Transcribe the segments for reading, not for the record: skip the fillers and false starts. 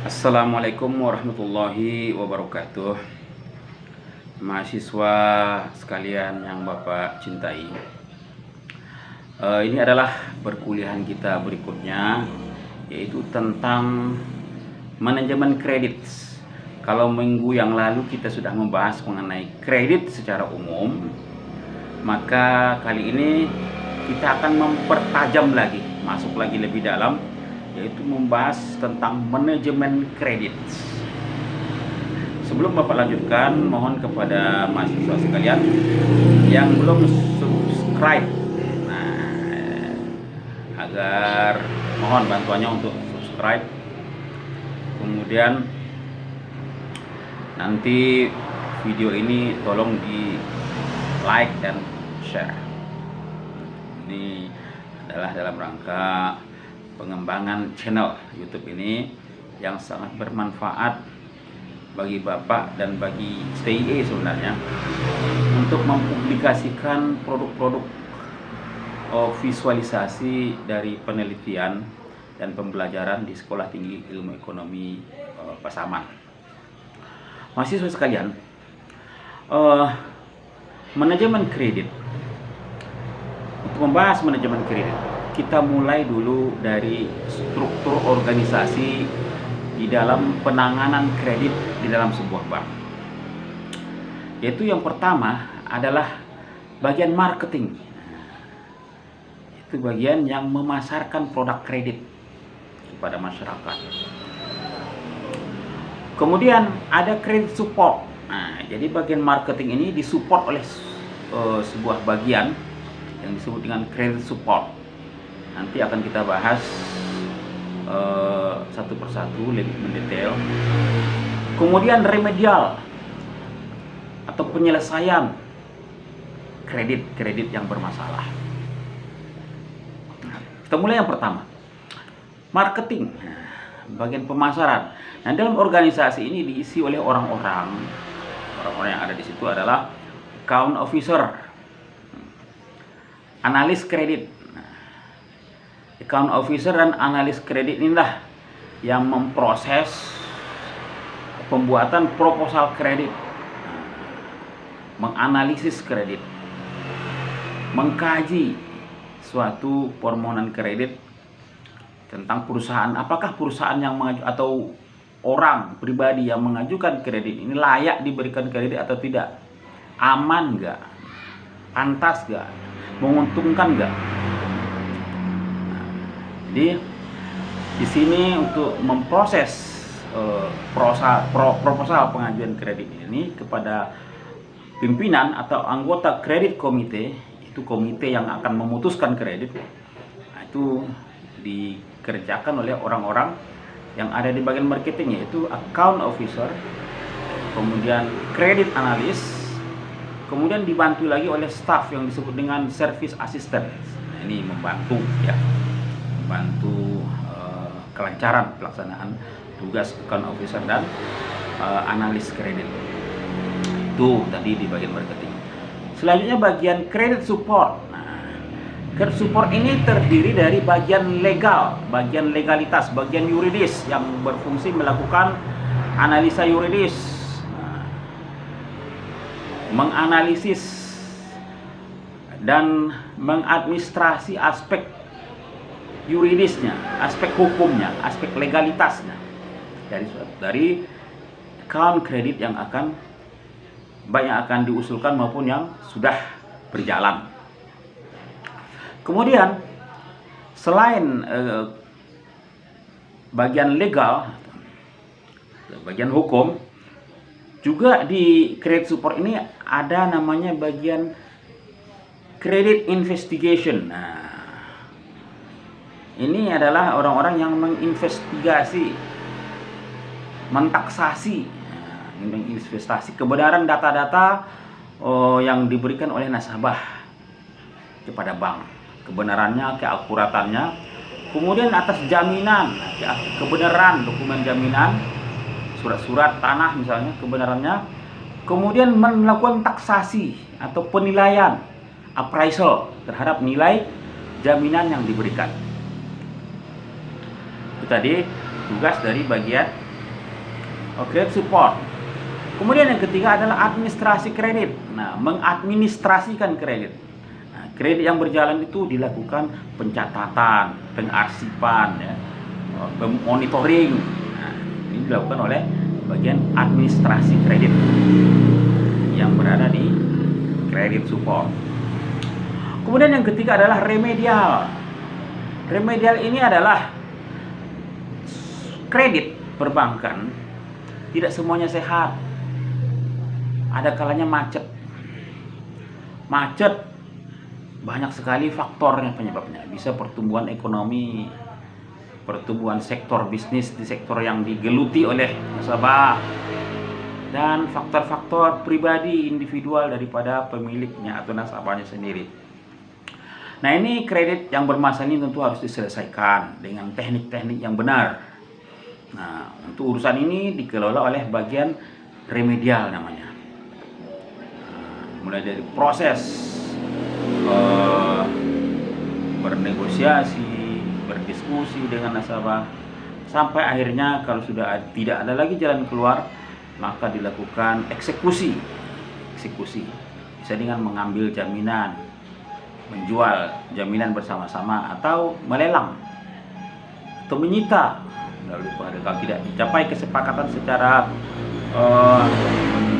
Assalamualaikum warahmatullahi wabarakatuh. Mahasiswa sekalian yang Bapak cintai, ini adalah perkuliahan kita berikutnya, yaitu tentang manajemen kredit. Kalau minggu yang lalu kita sudah membahas mengenai kredit secara umum, maka kali ini kita akan mempertajam lagi, masuk lagi lebih dalam, yaitu membahas tentang manajemen kredit. Sebelum Bapak lanjutkan, mohon kepada mahasiswa sekalian yang belum subscribe, agar mohon bantuannya untuk subscribe. Kemudian nanti video ini tolong di like dan share. Ini adalah dalam rangka pengembangan channel YouTube ini yang sangat bermanfaat bagi Bapak dan bagi STIE sebenarnya, untuk mempublikasikan produk-produk visualisasi dari penelitian dan pembelajaran di Sekolah Tinggi Ilmu Ekonomi Pasaman. Mahasiswa sekalian, manajemen kredit. Untuk membahas manajemen kredit, kita mulai dulu dari struktur organisasi di dalam penanganan kredit di dalam sebuah bank. Yaitu yang pertama adalah bagian marketing. Itu bagian yang memasarkan produk kredit kepada masyarakat. Kemudian ada credit support. Jadi bagian marketing ini disupport oleh sebuah bagian yang disebut dengan credit support. Nanti akan kita bahas satu persatu lebih mendetail. Kemudian remedial atau penyelesaian kredit yang bermasalah. Kita mulai yang pertama, marketing, bagian pemasaran. Nah, dalam organisasi ini diisi oleh orang-orang yang ada di situ adalah account officer, analis kredit. Account officer dan analis kredit inilah yang memproses pembuatan proposal kredit, menganalisis kredit, mengkaji suatu permohonan kredit tentang perusahaan, apakah perusahaan yang atau orang pribadi yang mengajukan kredit ini layak diberikan kredit atau tidak, aman nggak, pantas nggak, menguntungkan nggak. Jadi di sini untuk memproses proposal pengajuan kredit ini kepada pimpinan atau anggota kredit komite, itu komite yang akan memutuskan kredit, itu dikerjakan oleh orang-orang yang ada di bagian marketing, yaitu account officer, kemudian kredit analis, kemudian dibantu lagi oleh staff yang disebut dengan service assistant. Ini membantu kelancaran pelaksanaan tugas account officer dan analis kredit. Itu tadi di bagian marketing. Selanjutnya bagian credit support. Credit support ini terdiri dari bagian legal, bagian legalitas, bagian yuridis yang berfungsi melakukan analisa yuridis, menganalisis dan mengadministrasi aspek yuridisnya, aspek hukumnya, aspek legalitasnya dari account kredit yang akan diusulkan maupun yang sudah berjalan. Kemudian selain bagian legal, bagian hukum, juga di credit support ini ada namanya bagian credit investigation. Ini adalah orang-orang yang menginvestigasi, mentaksasi, menginvestasi kebenaran data-data yang diberikan oleh nasabah kepada bank, kebenarannya, keakuratannya, kemudian atas jaminan, kebenaran dokumen jaminan, surat-surat tanah misalnya, kebenarannya, kemudian melakukan taksasi atau penilaian, appraisal terhadap nilai jaminan yang diberikan. Itu tadi tugas dari bagian credit support. Kemudian yang ketiga adalah administrasi kredit. Nah, mengadministrasikan kredit. Nah, kredit yang berjalan itu dilakukan pencatatan, pengarsipan, ya, monitoring. Nah, ini dilakukan oleh bagian administrasi kredit yang berada di credit support. Kemudian yang ketiga adalah remedial. Remedial ini adalah kredit perbankan tidak semuanya sehat. Ada kalanya macet. Macet banyak sekali faktornya penyebabnya. Bisa pertumbuhan ekonomi, pertumbuhan sektor bisnis di sektor yang digeluti oleh nasabah, dan faktor-faktor pribadi individual daripada pemiliknya atau nasabahnya sendiri. Nah, ini kredit yang bermasalah ini tentu harus diselesaikan dengan teknik-teknik yang benar. Nah, untuk urusan ini dikelola oleh bagian remedial namanya. Mulai dari proses bernegosiasi, berdiskusi dengan nasabah, sampai akhirnya kalau sudah tidak ada lagi jalan keluar, maka dilakukan eksekusi. Bisa dengan mengambil jaminan, menjual jaminan bersama-sama, atau melelang atau menyita. Lalu kalau tidak dicapai kesepakatan secara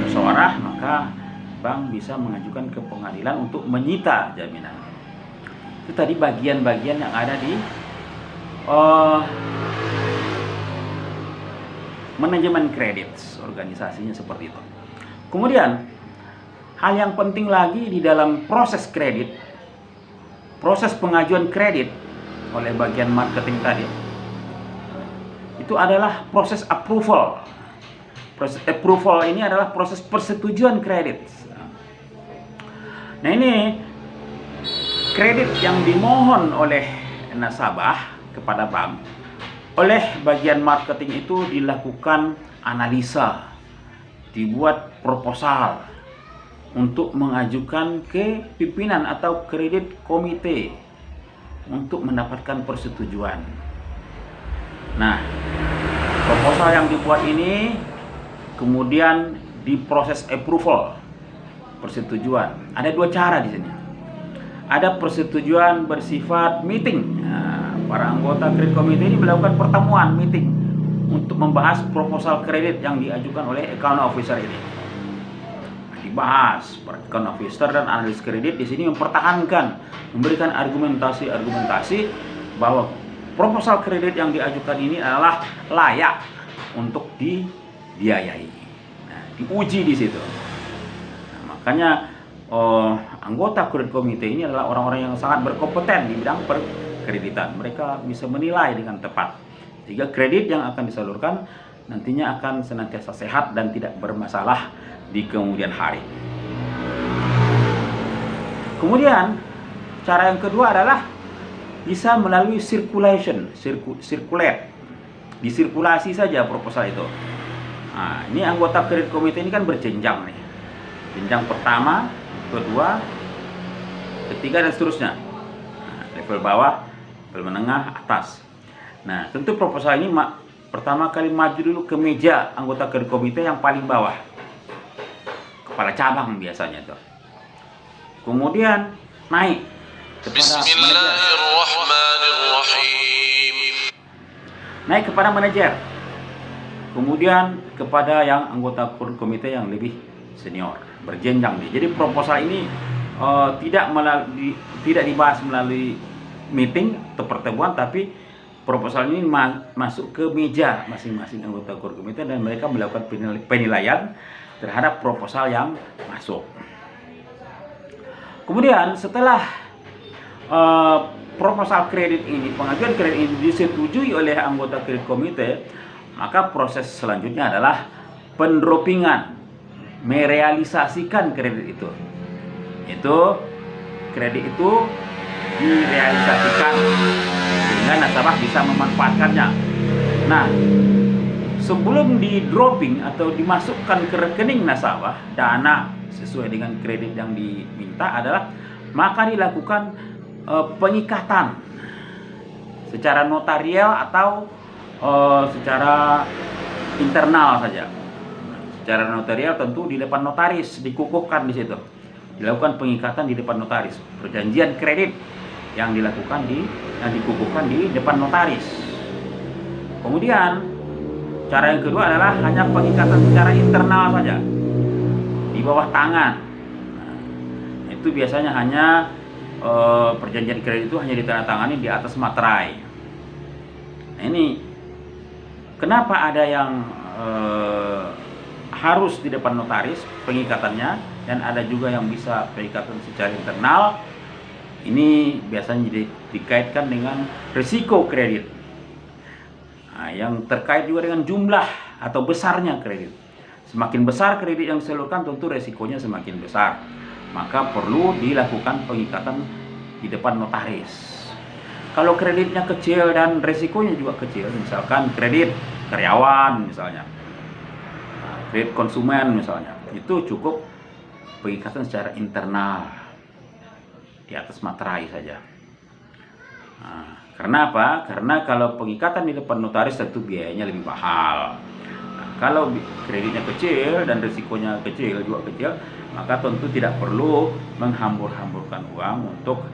musyawarah, maka bank bisa mengajukan ke pengadilan untuk menyita jaminan. Itu tadi bagian-bagian yang ada di manajemen kredit, organisasinya seperti itu. Kemudian hal yang penting lagi di dalam proses kredit, proses pengajuan kredit oleh bagian marketing tadi, itu adalah proses approval. Proses approval ini adalah proses persetujuan kredit. Nah, ini kredit yang dimohon oleh nasabah kepada bank, oleh bagian marketing itu dilakukan analisa, dibuat proposal untuk mengajukan ke pimpinan atau kredit komite untuk mendapatkan persetujuan. Nah, proposal yang dibuat ini kemudian diproses approval, persetujuan. Ada dua cara di sini. Ada persetujuan bersifat meeting. Nah, para anggota kredit komite ini melakukan pertemuan meeting untuk membahas proposal kredit yang diajukan oleh account officer ini. Nah, dibahas. Para account officer dan analis kredit di sini mempertahankan, memberikan argumentasi bahwa proposal kredit yang diajukan ini adalah layak untuk dibiayai. Nah, diuji di situ. Makanya anggota kredit komite ini adalah orang-orang yang sangat berkompeten di bidang perkreditan. Mereka bisa menilai dengan tepat sehingga kredit yang akan disalurkan nantinya akan senantiasa sehat dan tidak bermasalah di kemudian hari. Kemudian cara yang kedua adalah bisa melalui circulate, disirkulasi saja proposal itu. Nah, ini anggota kredit komite ini kan berjenjang nih. Jenjang pertama, kedua, ketiga, dan seterusnya. Nah, level bawah, level menengah, atas. Nah, tentu proposal ini pertama kali maju dulu ke meja anggota kredit komite yang paling bawah, kepala cabang biasanya itu. Kemudian naik kepada manajer. Kemudian kepada yang anggota kredit komite yang lebih senior, berjenjang dia. Jadi proposal ini tidak dibahas melalui meeting atau pertemuan, tapi proposal ini masuk ke meja masing-masing anggota kredit komite dan mereka melakukan penilaian terhadap proposal yang masuk. Kemudian setelah proposal kredit ini, pengajuan kredit ini disetujui oleh anggota kredit komite, maka proses selanjutnya adalah pendropingan, merealisasikan kredit itu. Itu kredit itu direalisasikan sehingga nasabah bisa memanfaatkannya. Nah, sebelum di dropping atau dimasukkan ke rekening nasabah dana sesuai dengan kredit yang diminta adalah maka dilakukan pengikatan secara notarial atau secara internal saja. Secara notarial tentu di depan notaris, dikukuhkan di situ. Dilakukan pengikatan di depan notaris. Perjanjian kredit yang dikukuhkan di depan notaris. Kemudian cara yang kedua adalah hanya pengikatan secara internal saja, di bawah tangan. Nah, itu biasanya hanya perjanjian kredit itu hanya ditandatangani di atas materai. Nah, ini kenapa ada yang harus di depan notaris pengikatannya, dan ada juga yang bisa pengikatan secara internal. Ini biasanya dikaitkan dengan risiko kredit. Nah, yang terkait juga dengan jumlah atau besarnya kredit. Semakin besar kredit yang disalurkan, tentu resikonya semakin besar. Maka perlu dilakukan pengikatan di depan notaris. Kalau kreditnya kecil dan resikonya juga kecil, misalkan kredit karyawan misalnya, kredit konsumen misalnya, itu cukup pengikatan secara internal di atas materai saja. Nah, karena apa? Karena kalau pengikatan di depan notaris tentu biayanya lebih mahal. Nah, kalau kreditnya kecil dan risikonya kecil juga kecil, maka tentu tidak perlu menghambur-hamburkan uang untuk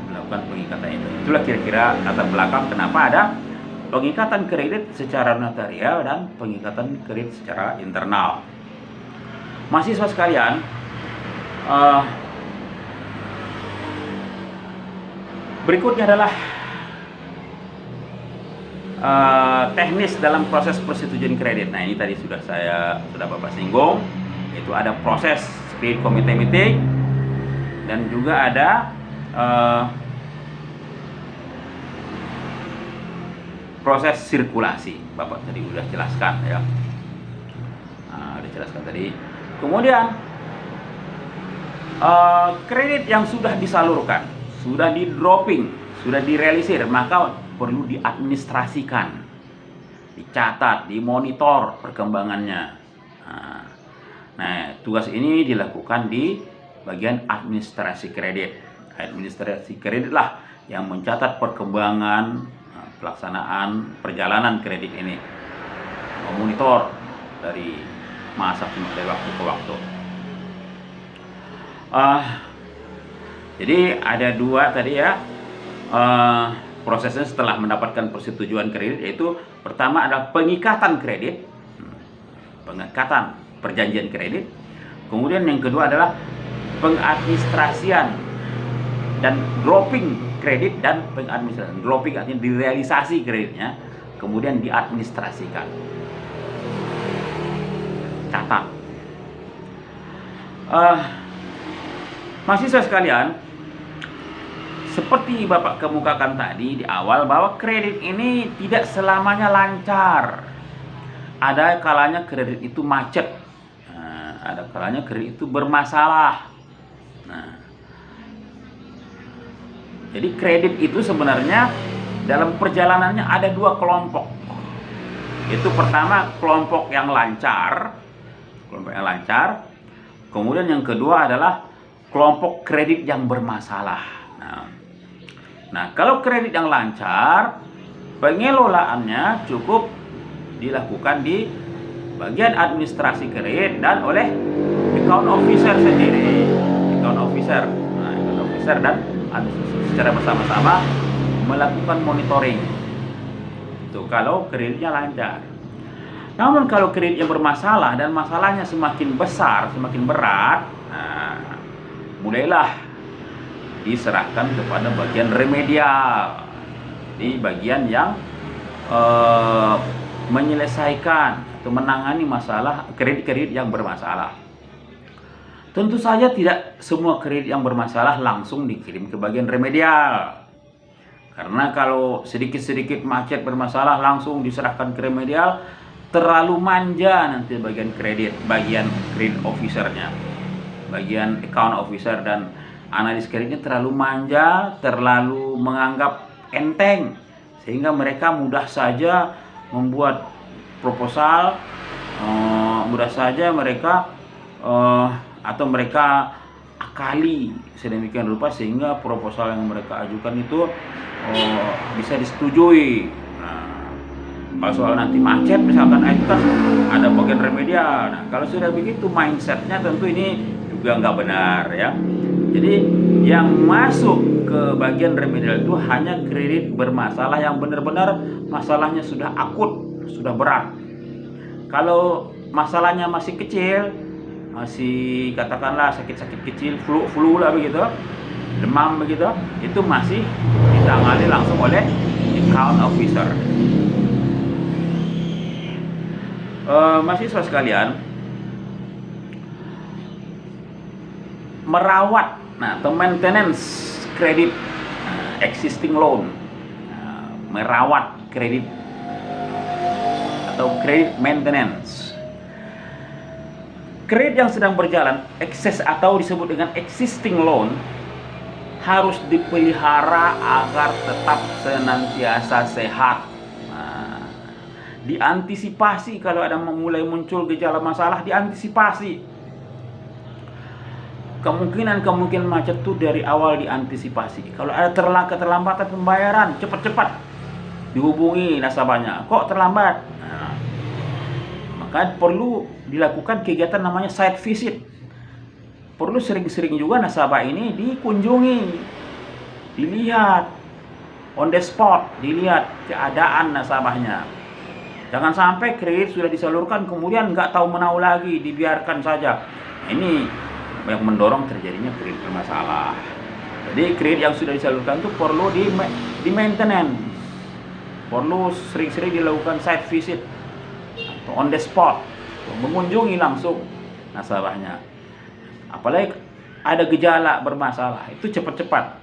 melakukan pengikatan itu. Itulah kira-kira latar belakang kenapa ada pengikatan kredit secara notarial dan pengikatan kredit secara internal. Mahasiswa sekalian, berikutnya adalah teknis dalam proses persetujuan kredit. Nah, ini tadi sudah Bapak singgung, yaitu ada proses kredit komite meeting dan juga ada proses sirkulasi. Bapak tadi sudah jelaskan ya. Nah, dijelaskan tadi. Kemudian kredit yang sudah disalurkan, sudah di dropping, sudah direalisir, maka perlu diadministrasikan, dicatat, dimonitor perkembangannya. Nah, tugas ini dilakukan di bagian administrasi kredit. Administrasi kreditlah yang mencatat perkembangan pelaksanaan perjalanan kredit ini, memonitor dari waktu ke waktu. Jadi ada dua tadi ya. Prosesnya setelah mendapatkan persetujuan kredit, yaitu pertama adalah pengikatan kredit, pengikatan perjanjian kredit. Kemudian yang kedua adalah pengadministrasian dan dropping kredit dan pengadministrasian. Dropping artinya direalisasi kreditnya, kemudian diadministrasikan. Catat. Mahasiswa sekalian, seperti Bapak kemukakan tadi di awal, bahwa kredit ini tidak selamanya lancar. Ada kalanya kredit itu macet. Nah, ada kalanya kredit itu bermasalah. Nah, jadi kredit itu sebenarnya dalam perjalanannya ada dua kelompok. Itu pertama kelompok yang lancar. Kemudian yang kedua adalah kelompok kredit yang bermasalah. Nah, kalau kredit yang lancar, pengelolaannya cukup dilakukan di bagian administrasi kredit dan oleh account officer sendiri. Account officer dan secara bersama-sama melakukan monitoring. Itu kalau kreditnya lancar. Namun kalau kreditnya bermasalah dan masalahnya semakin besar, semakin berat, nah, mulailah diserahkan kepada bagian remedial, di bagian yang menyelesaikan atau menangani masalah kredit-kredit yang bermasalah. Tentu saja tidak semua kredit yang bermasalah langsung dikirim ke bagian remedial, karena kalau sedikit-sedikit macet bermasalah langsung diserahkan ke remedial, terlalu manja nanti bagian kredit officernya, bagian account officer dan analis kreditnya terlalu manja, terlalu menganggap enteng, sehingga mereka mudah saja membuat proposal, mudah saja mereka akali sedemikian rupa sehingga proposal yang mereka ajukan itu bisa disetujui. Nah, Kalau soal nanti macet misalkan, itu kan ada bagian remedial. Nah, kalau sudah begitu mindsetnya tentu ini juga nggak benar ya. Jadi yang masuk ke bagian remedial itu hanya kredit bermasalah yang benar-benar masalahnya sudah akut, sudah berat. Kalau masalahnya masih kecil, masih katakanlah sakit-sakit kecil, flu lah begitu, demam begitu, itu masih ditangani langsung oleh account officer. Mahasiswa sekalian, merawat atau maintenance kredit existing loan, merawat kredit atau credit maintenance. Kredit yang sedang berjalan, excess atau disebut dengan existing loan, harus dipelihara agar tetap senantiasa sehat. Diantisipasi kalau ada mulai muncul gejala masalah, diantisipasi. Kemungkinan macet itu dari awal diantisipasi. Kalau ada keterlambatan pembayaran, cepat-cepat dihubungi nasabahnya. Kok terlambat? Nah, maka perlu dilakukan kegiatan namanya site visit. Perlu sering-sering juga nasabah ini dikunjungi, dilihat on the spot, dilihat keadaan nasabahnya. Jangan sampai kredit sudah disalurkan kemudian nggak tahu menau lagi, dibiarkan saja. Ini yang mendorong terjadinya kredit bermasalah. Jadi kredit yang sudah disalurkan itu perlu di maintenance, perlu sering-sering dilakukan site visit atau on the spot, mengunjungi langsung nasabahnya. Apalagi ada gejala bermasalah, itu cepat-cepat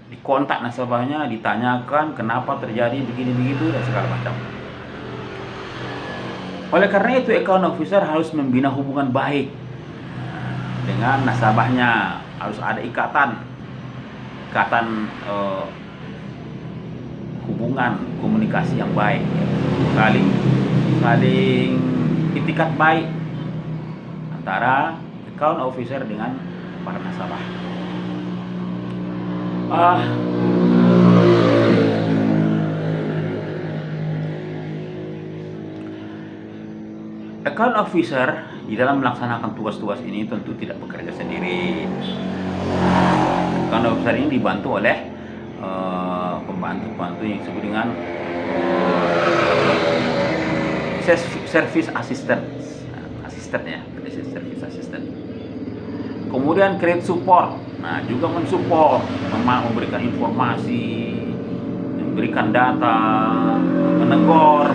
dikontak nasabahnya, ditanyakan kenapa terjadi begini begitu dan segala macam. Oleh karena itu, account officer harus membina hubungan baik dengan nasabahnya, harus ada ikatan hubungan komunikasi yang baik, saling itikat baik antara account officer dengan para nasabah. Account officer di dalam melaksanakan tugas-tugas ini tentu tidak bekerja sendiri. Account officer ini dibantu oleh pembantu-pembantu yang disebut dengan service assistant ya, service assistant. Kemudian credit support, nah juga mensupport, memberikan informasi, memberikan data, menegur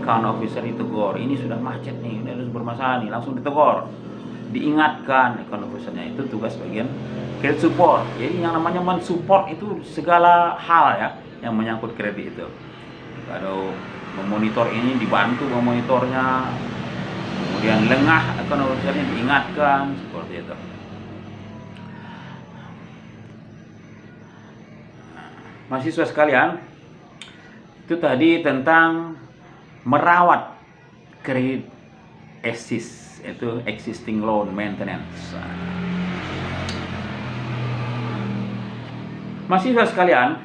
account officer ditegur, ini sudah macet nih, ini harus bermasalah nih, langsung ditegur, diingatkan account officernya. Itu tugas bagian credit support. Jadi yang namanya mensupport itu segala hal ya yang menyangkut kredit itu. Kalau memonitor ini, dibantu memonitornya, kemudian lengah account officernya diingatkan, seperti itu. Mahasiswa sekalian, itu tadi tentang merawat kredit itu existing loan maintenance. Mahasiswa sekalian,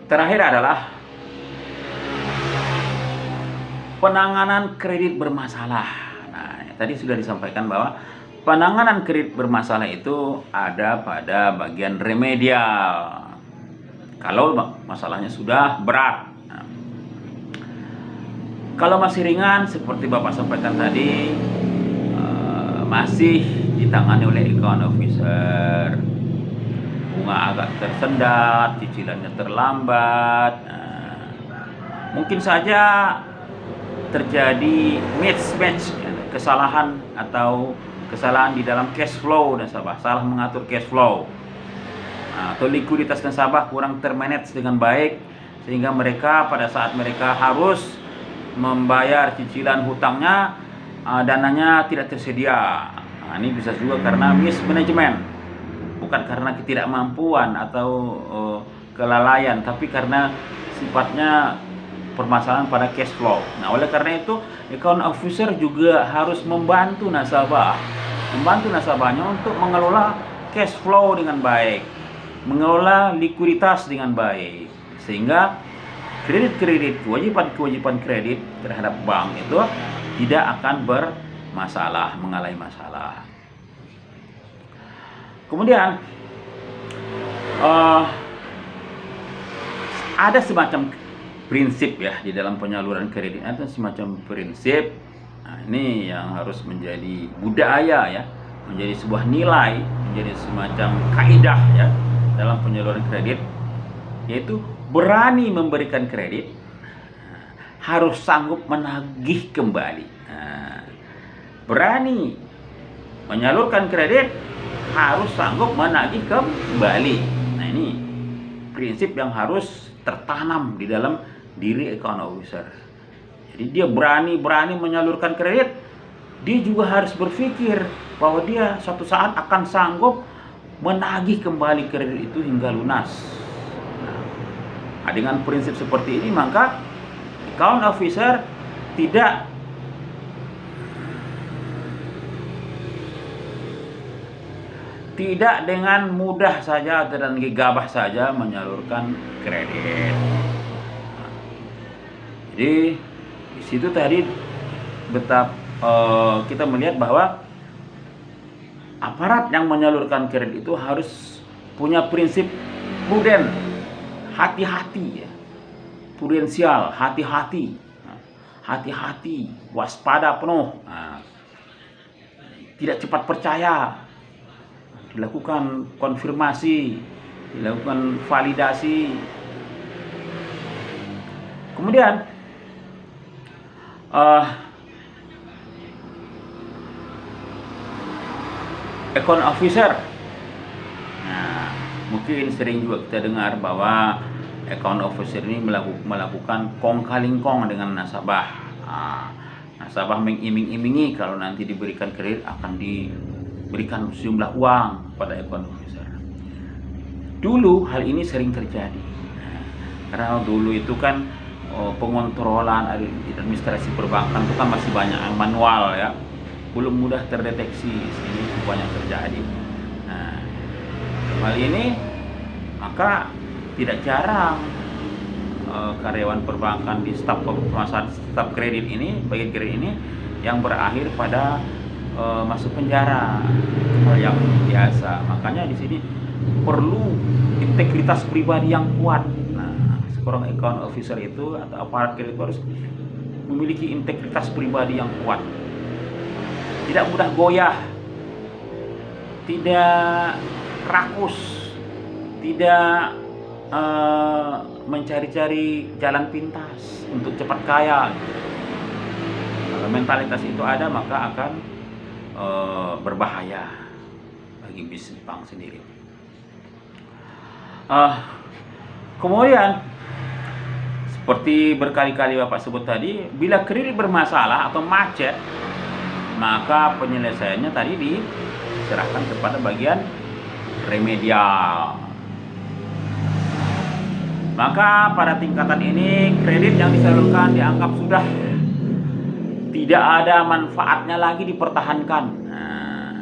terakhir adalah penanganan kredit bermasalah. Nah, tadi sudah disampaikan bahwa penanganan kredit bermasalah itu ada pada bagian remedial. Kalau masalahnya sudah berat. Nah, kalau masih ringan seperti Bapak sampaikan tadi, masih ditangani oleh account officer. Bunga agak tersendat, cicilannya terlambat. Nah, mungkin saja terjadi mismatch, kesalahan atau kesalahan di dalam cash flow nasabah, salah mengatur cash flow. Atau likuiditas nasabah kurang termanage dengan baik sehingga mereka pada saat mereka harus membayar cicilan hutangnya, dananya tidak tersedia. Nah, ini bisa juga karena mismanagement, bukan karena ketidakmampuan atau kelalaian, tapi karena sifatnya permasalahan pada cash flow. Nah, oleh karena itu account officer juga harus membantu nasabahnya untuk mengelola cash flow dengan baik. mengelola likuiditas dengan baik, sehingga kredit-kredit, kewajiban-kewajiban kredit terhadap bank itu tidak akan bermasalah, mengalami masalah. Kemudian ada semacam prinsip ya di dalam penyaluran kredit, ada semacam prinsip. Nah, ini yang harus menjadi budaya ya, menjadi sebuah nilai, menjadi semacam kaidah ya dalam penyaluran kredit, yaitu berani memberikan kredit, harus sanggup menagih kembali. Nah, berani menyalurkan kredit, harus sanggup menagih kembali. Nah, ini prinsip yang harus tertanam di dalam diri account officer. Jadi dia berani menyalurkan kredit, dia juga harus berpikir bahwa dia suatu saat akan sanggup menagih kembali kredit itu hingga lunas. Nah, dengan prinsip seperti ini, maka account officer tidak dengan mudah saja dan gegabah saja menyalurkan kredit. Nah, jadi di situ tadi kita melihat bahwa aparat yang menyalurkan kredit itu harus punya prinsip prudent, hati-hati ya, prudensial, hati-hati, waspada penuh, tidak cepat percaya, dilakukan konfirmasi, dilakukan validasi. Kemudian account officer, nah, mungkin sering juga kita dengar bahwa account officer ini melakukan kong kaling kong dengan nasabah. Nasabah mengiming-imingi kalau nanti diberikan kredit akan diberikan sejumlah uang pada account officer. Dulu hal ini sering terjadi, karena dulu itu kan pengontrolan administrasi perbankan itu kan masih banyak yang manual ya, belum mudah terdeteksi, sehingga itu banyak terjadi. Nah, hal ini maka tidak jarang karyawan perbankan di staf kredit ini, bagian kredit ini, yang berakhir pada masuk penjara, hal yang biasa. Makanya di sini perlu integritas pribadi yang kuat. Nah, seorang account officer itu atau aparat kredit harus memiliki integritas pribadi yang kuat, tidak mudah goyah, tidak rakus, tidak mencari-cari jalan pintas untuk cepat kaya. Kalau mentalitas itu ada, maka akan berbahaya bagi bisnis bank sendiri. Kemudian seperti berkali-kali Bapak sebut tadi, bila kredit bermasalah atau macet, maka penyelesaiannya tadi diserahkan kepada bagian remedial. Maka pada tingkatan ini kredit yang disalurkan dianggap sudah tidak ada manfaatnya lagi dipertahankan. Nah,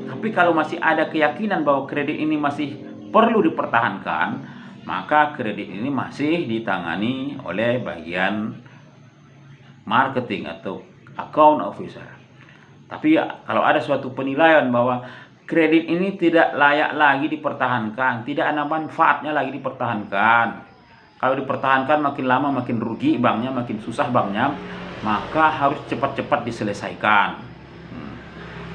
tapi kalau masih ada keyakinan bahwa kredit ini masih perlu dipertahankan, maka kredit ini masih ditangani oleh bagian marketing atau account officer. Tapi kalau ada suatu penilaian bahwa kredit ini tidak layak lagi dipertahankan, tidak ada manfaatnya lagi dipertahankan, kalau dipertahankan makin lama makin rugi banknya, makin susah banknya, maka harus cepat-cepat diselesaikan.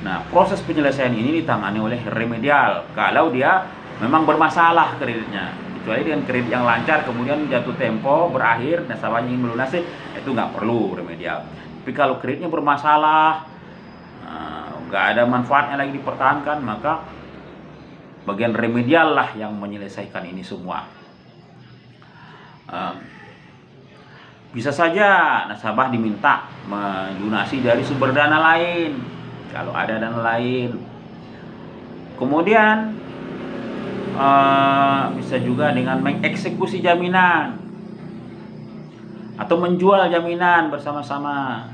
Nah, proses penyelesaian ini ditangani oleh remedial kalau dia memang bermasalah kreditnya. Kecuali dengan kredit yang lancar kemudian jatuh tempo, berakhir, nasabahnya ingin melunasi, itu nggak perlu remedial. Tapi kalau kreditnya bermasalah, nggak ada manfaatnya lagi dipertahankan, maka bagian remedial lah yang menyelesaikan ini semua. Bisa saja nasabah diminta melunasi dari sumber dana lain, kalau ada dana lain. Kemudian bisa juga dengan mengeksekusi jaminan atau menjual jaminan bersama-sama.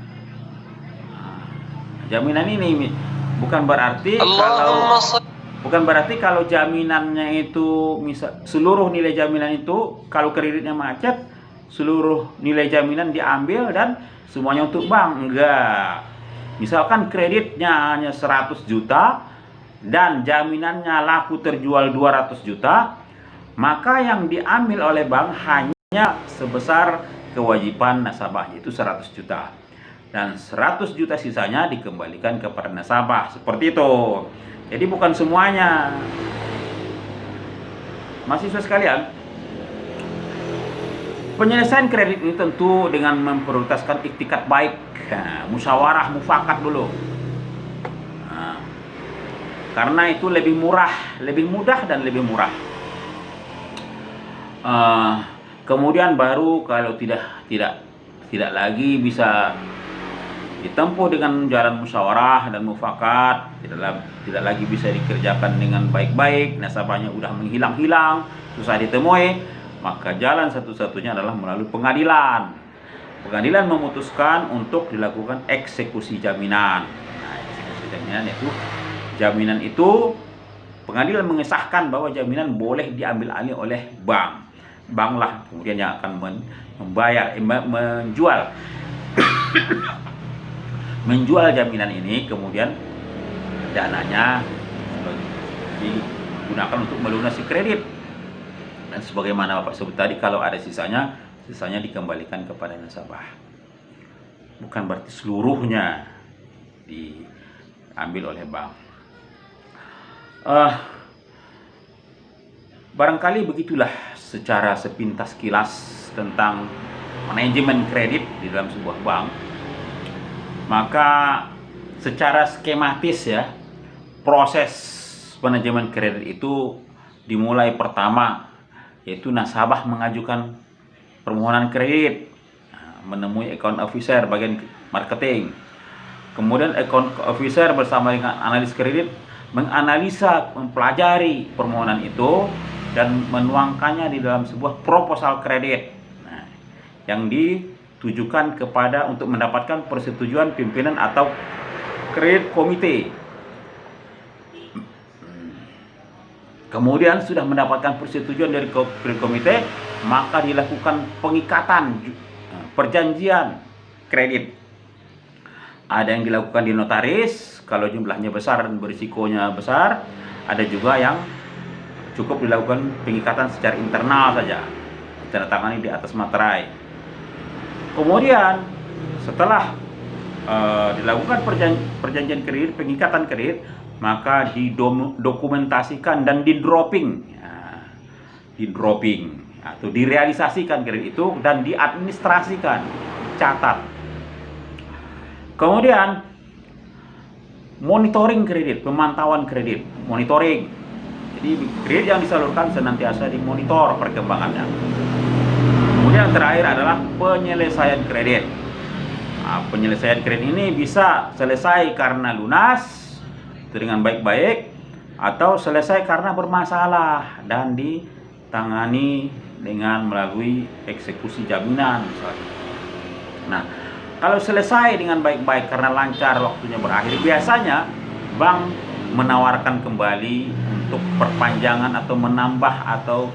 Jaminan ini bukan berarti kalau Bukan berarti kalau jaminannya itu misal seluruh nilai jaminan itu kalau kreditnya macet, seluruh nilai jaminan diambil dan semuanya untuk bank. Enggak. Misalkan kreditnya hanya 100 juta dan jaminannya laku terjual 200 juta, maka yang diambil oleh bank hanya sebesar kewajiban nasabah, yaitu 100 juta. Dan 100 juta sisanya dikembalikan kepada nasabah. Seperti itu. Jadi bukan semuanya. Mahasiswa sekalian, penyelesaian kredit ini tentu dengan memprioritaskan iktikat baik, musyawarah mufakat dulu. Karena itu lebih murah, lebih mudah dan lebih murah. Kemudian baru kalau tidak lagi bisa ditempuh dengan jalan musyawarah dan mufakat, tidak lagi bisa dikerjakan dengan baik-baik, nasabahnya udah menghilang-hilang, susah ditemui, maka jalan satu-satunya adalah melalui pengadilan. Pengadilan memutuskan untuk dilakukan eksekusi jaminan. Nah, eksekusi jaminan itu pengadilan mengesahkan bahwa jaminan boleh diambil alih oleh bank. Bank lah kemudian yang akan menjual jaminan ini, kemudian dananya digunakan untuk melunasi kredit. Dan sebagaimana Bapak sebut tadi, kalau ada sisanya dikembalikan kepada nasabah. Bukan berarti seluruhnya diambil oleh bank. Barangkali begitulah secara sepintas kilas tentang manajemen kredit di dalam sebuah bank. Maka secara skematis ya, proses manajemen kredit itu dimulai pertama, yaitu nasabah mengajukan permohonan kredit, menemui account officer bagian marketing. Kemudian account officer bersama dengan analis kredit menganalisa, mempelajari permohonan itu dan menuangkannya di dalam sebuah proposal kredit, yang ditujukan kepada untuk mendapatkan persetujuan pimpinan atau kredit komite. Kemudian sudah mendapatkan persetujuan dari kredit komite, maka dilakukan pengikatan perjanjian kredit. Ada yang dilakukan di notaris kalau jumlahnya besar dan berisikonya besar. Ada juga yang cukup dilakukan pengikatan secara internal saja, ditandatangani di atas materai. Kemudian setelah dilakukan perjanjian kredit, pengikatan kredit, maka didokumentasikan dan di-dropping atau direalisasikan kredit itu dan diadministrasikan, catat. Kemudian monitoring kredit, pemantauan kredit, monitoring. Jadi kredit yang disalurkan senantiasa dimonitor perkembangannya. Kemudian yang terakhir adalah penyelesaian kredit. Penyelesaian kredit ini bisa selesai karena lunas dengan baik-baik, atau selesai karena bermasalah dan ditangani dengan melalui eksekusi jaminan misalnya. Nah, kalau selesai dengan baik-baik karena lancar, waktunya berakhir, biasanya bank menawarkan kembali untuk perpanjangan atau menambah atau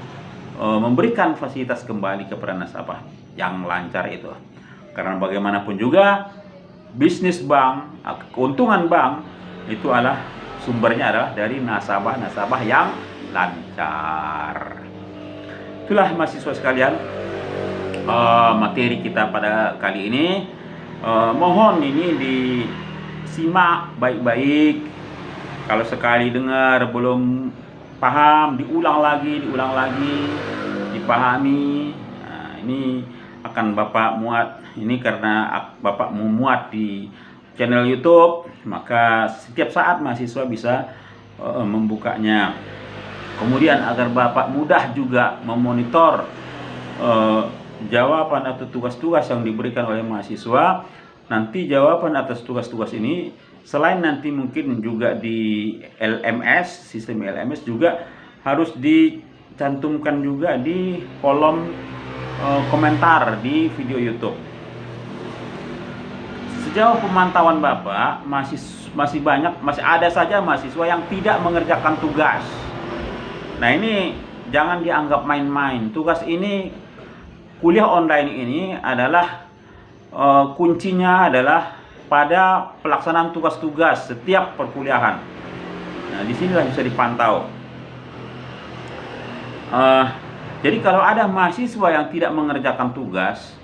memberikan fasilitas kembali kepada nasabah yang lancar itu. Karena bagaimanapun juga bisnis bank, keuntungan bank itu adalah sumbernya adalah dari nasabah-nasabah yang lancar. Itulah mahasiswa sekalian, materi kita pada kali ini. Mohon ini disimak baik-baik. Kalau sekali dengar belum paham, diulang lagi, dipahami. Nah, ini akan Bapak muat. Ini karena Bapak memuat di channel YouTube, maka setiap saat mahasiswa bisa membukanya. Kemudian agar Bapak mudah juga memonitor jawaban atau tugas-tugas yang diberikan oleh mahasiswa. Nanti jawaban atas tugas-tugas ini selain nanti mungkin juga di LMS, sistem LMS juga harus dicantumkan juga di kolom komentar di video YouTube. sejauh pemantauan Bapak masih ada saja mahasiswa yang tidak mengerjakan tugas. Nah, ini jangan dianggap main-main. Tugas ini, kuliah online ini adalah kuncinya adalah pada pelaksanaan tugas-tugas setiap perkuliahan. Nah, disinilah bisa dipantau. Jadi kalau ada mahasiswa yang tidak mengerjakan tugas,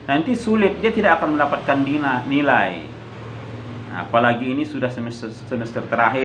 nanti sulit, dia tidak akan mendapatkan nilai. Apalagi ini sudah semester terakhir.